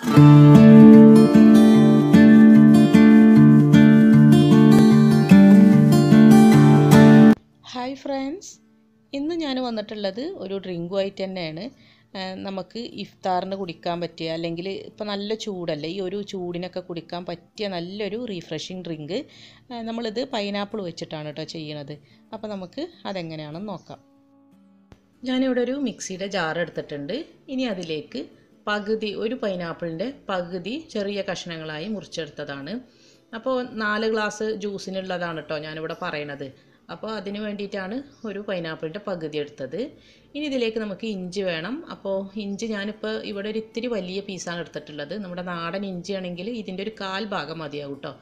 Hi friends, ഇന്ന് ഞാൻ വന്നിട്ടുള്ളത് ഒരു ഡ്രിങ്കുമായിട്ട് തന്നെയാണ്. നമുക്ക് ഇഫ്താറിന് കുടിക്കാൻ പറ്റിയ, അല്ലെങ്കിൽ ഇപ്പോൾ നല്ല ചൂടല്ലേ, ഈ ഒരു ചൂടിനൊക്കെ കുടിക്കാൻ പറ്റിയ നല്ലൊരു റീഫ്രഷിങ് ഡ്രിങ്ക്. നമ്മളിത് പൈനാപ്പിൾ വെച്ചിട്ടാണ് കേട്ടോ ചെയ്യണത്. അപ്പോൾ നമുക്ക് അതെങ്ങനെയാണെന്ന് നോക്കാം. ഞാനിവിടെ ഒരു മിക്സിയുടെ ജാർ എടുത്തിട്ടുണ്ട്. ഇനി അതിലേക്ക് ഒരു പൈനാപ്പിളിൻ്റെ പകുതി ചെറിയ കഷ്ണങ്ങളായി മുറിച്ചെടുത്തതാണ്. അപ്പോൾ 4 ഗ്ലാസ് ജ്യൂസിനുള്ളതാണ് കേട്ടോ ഞാനിവിടെ പറയണത്. അപ്പോൾ അതിന് വേണ്ടിയിട്ടാണ് ഒരു പൈനാപ്പിളിൻ്റെ പകുതി എടുത്തത്. ഇനി ഇതിലേക്ക് നമുക്ക് ഇഞ്ചി വേണം. അപ്പോൾ ഇഞ്ചി ഞാനിപ്പോൾ ഇവിടെ ഒരു ഇത്തിരി വലിയ പീസാണ് എടുത്തിട്ടുള്ളത്. നമ്മുടെ നാടൻ ഇഞ്ചി ആണെങ്കിൽ ഇതിൻ്റെ ഒരു 1/4 ഭാഗം മതിയാവും കേട്ടോ.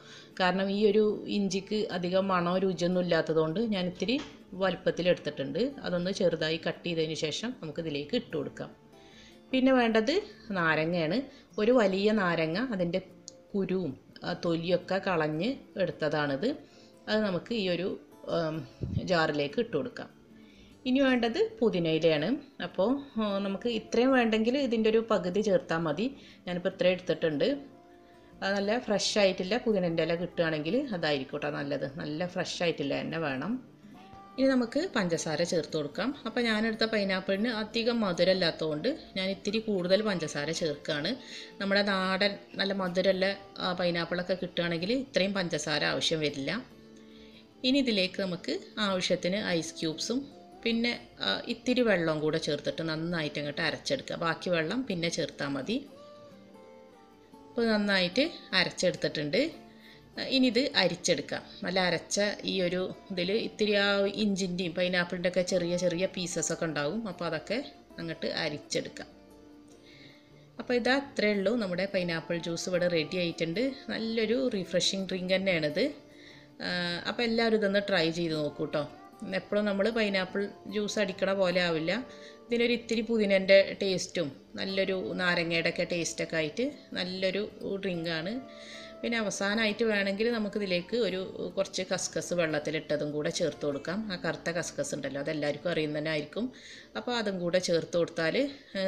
കാരണം ഈ ഒരു ഇഞ്ചിക്ക് അധികം മണോ രുചിയൊന്നും ഇല്ലാത്തതുകൊണ്ട് ഞാൻ ഇത്തിരി വലുപ്പത്തിൽ എടുത്തിട്ടുണ്ട്. അതൊന്ന് ചെറുതായി കട്ട് ചെയ്തതിന് ശേഷം നമുക്കിതിലേക്ക് ഇട്ട് കൊടുക്കാം. പിന്നെ വേണ്ടത് നാരങ്ങയാണ്. ഒരു വലിയ നാരങ്ങ, അതിൻ്റെ കുരുവും തൊലിയൊക്കെ കളഞ്ഞ് എടുത്തതാണിത്. അത് നമുക്ക് ഈ ഒരു ജാറിലേക്ക് ഇട്ട് കൊടുക്കാം. ഇനി വേണ്ടത് പുതിനയിലയാണ്. അപ്പോൾ നമുക്ക് ഇത്രയും വേണ്ടെങ്കിൽ ഇതിൻ്റെ ഒരു പകുതി ചേർത്താൽ മതി. ഞാനിപ്പോൾ ഇത്രയും എടുത്തിട്ടുണ്ട്. അത് നല്ല ഫ്രഷ് ആയിട്ടില്ല പുതിനൻ്റെ ഇല കിട്ടുകയാണെങ്കിൽ അതായിരിക്കും കേട്ടോ നല്ലത്. നല്ല ഫ്രഷ് ആയിട്ടില്ല തന്നെ വേണം. ഇനി നമുക്ക് പഞ്ചസാര ചേർത്ത് കൊടുക്കാം. അപ്പോൾ ഞാനെടുത്ത പൈനാപ്പിളിന് അധികം മധുരമില്ലാത്തതുകൊണ്ട് ഞാൻ ഇത്തിരി കൂടുതൽ പഞ്ചസാര ചേർക്കുകയാണ്. നമ്മുടെ നാടൻ നല്ല മധുരമുള്ള പൈനാപ്പിളൊക്കെ കിട്ടുകയാണെങ്കിൽ ഇത്രയും പഞ്ചസാര ആവശ്യം വരില്ല. ഇനി ഇതിലേക്ക് നമുക്ക് ആവശ്യത്തിന് ഐസ് ക്യൂബ്സും പിന്നെ ഇത്തിരി വെള്ളം കൂടെ ചേർത്തിട്ട് നന്നായിട്ട് അങ്ങോട്ട് അരച്ചെടുക്കുക. ബാക്കി വെള്ളം പിന്നെ ചേർത്താൽ മതി. അപ്പോൾ നന്നായിട്ട് അരച്ചെടുത്തിട്ടുണ്ട്. ഇനി ഇത് അരിച്ചെടുക്കാം. നല്ല അരച്ച ഈ ഒരു ഇതിൽ ഇത്തിരി ആ ഇഞ്ചിൻ്റെയും പൈനാപ്പിളിൻ്റെ ഒക്കെ ചെറിയ ചെറിയ പീസസൊക്കെ ഉണ്ടാവും. അപ്പോൾ അതൊക്കെ അങ്ങോട്ട് അരിച്ചെടുക്കാം. അപ്പോൾ ഇതാ അത്രയേ ഉള്ളൂ. നമ്മുടെ പൈനാപ്പിൾ ജ്യൂസ് ഇവിടെ റെഡി ആയിട്ടുണ്ട്. നല്ലൊരു റിഫ്രഷിങ് ഡ്രിങ്ക് തന്നെയാണിത്. അപ്പോൾ എല്ലാവരും ഇതൊന്ന് ട്രൈ ചെയ്ത് നോക്കൂ കേട്ടോ. എപ്പോഴും നമ്മൾ പൈനാപ്പിൾ ജ്യൂസ് അടിക്കണ പോലെ ആവില്ല. ഇതിനൊരു ഇത്തിരി പുതിനൻ്റെ ടേസ്റ്റും നല്ലൊരു നാരങ്ങയുടെ ഒക്കെ ടേസ്റ്റൊക്കെ ആയിട്ട് നല്ലൊരു ഡ്രിങ്കാണ്. പിന്നെ അവസാനമായിട്ട് വേണമെങ്കിൽ നമുക്കിതിലേക്ക് കുറച്ച് കസ്കസ് വെള്ളത്തിലിട്ടതും കൂടെ ചേർത്ത് കൊടുക്കാം. ആ കറുത്ത കസ്കസ് ഉണ്ടല്ലോ, അതെല്ലാവർക്കും അറിയുന്നതന്നെ ആയിരിക്കും. അപ്പോൾ അതും കൂടെ ചേർത്ത് കൊടുത്താൽ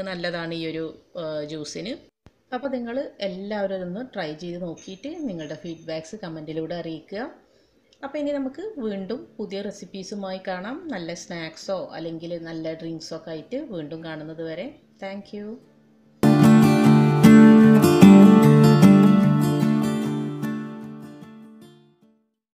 നല്ലതാണ് ഈ ഒരു ജ്യൂസിന്. അപ്പോൾ നിങ്ങൾ എല്ലാവരും ഇതൊന്ന് ട്രൈ ചെയ്ത് നോക്കിയിട്ട് നിങ്ങളുടെ ഫീഡ്ബാക്ക്സ് കമൻറ്റിലൂടെ അറിയിക്കുക. അപ്പോൾ ഇനി നമുക്ക് വീണ്ടും പുതിയ റെസിപ്പീസുമായി കാണാം. നല്ല സ്നാക്സോ അല്ലെങ്കിൽ നല്ല ഡ്രിങ്ക്സോ ഒക്കെ ആയിട്ട് വീണ്ടും കാണുന്നത് വരെ താങ്ക് യു.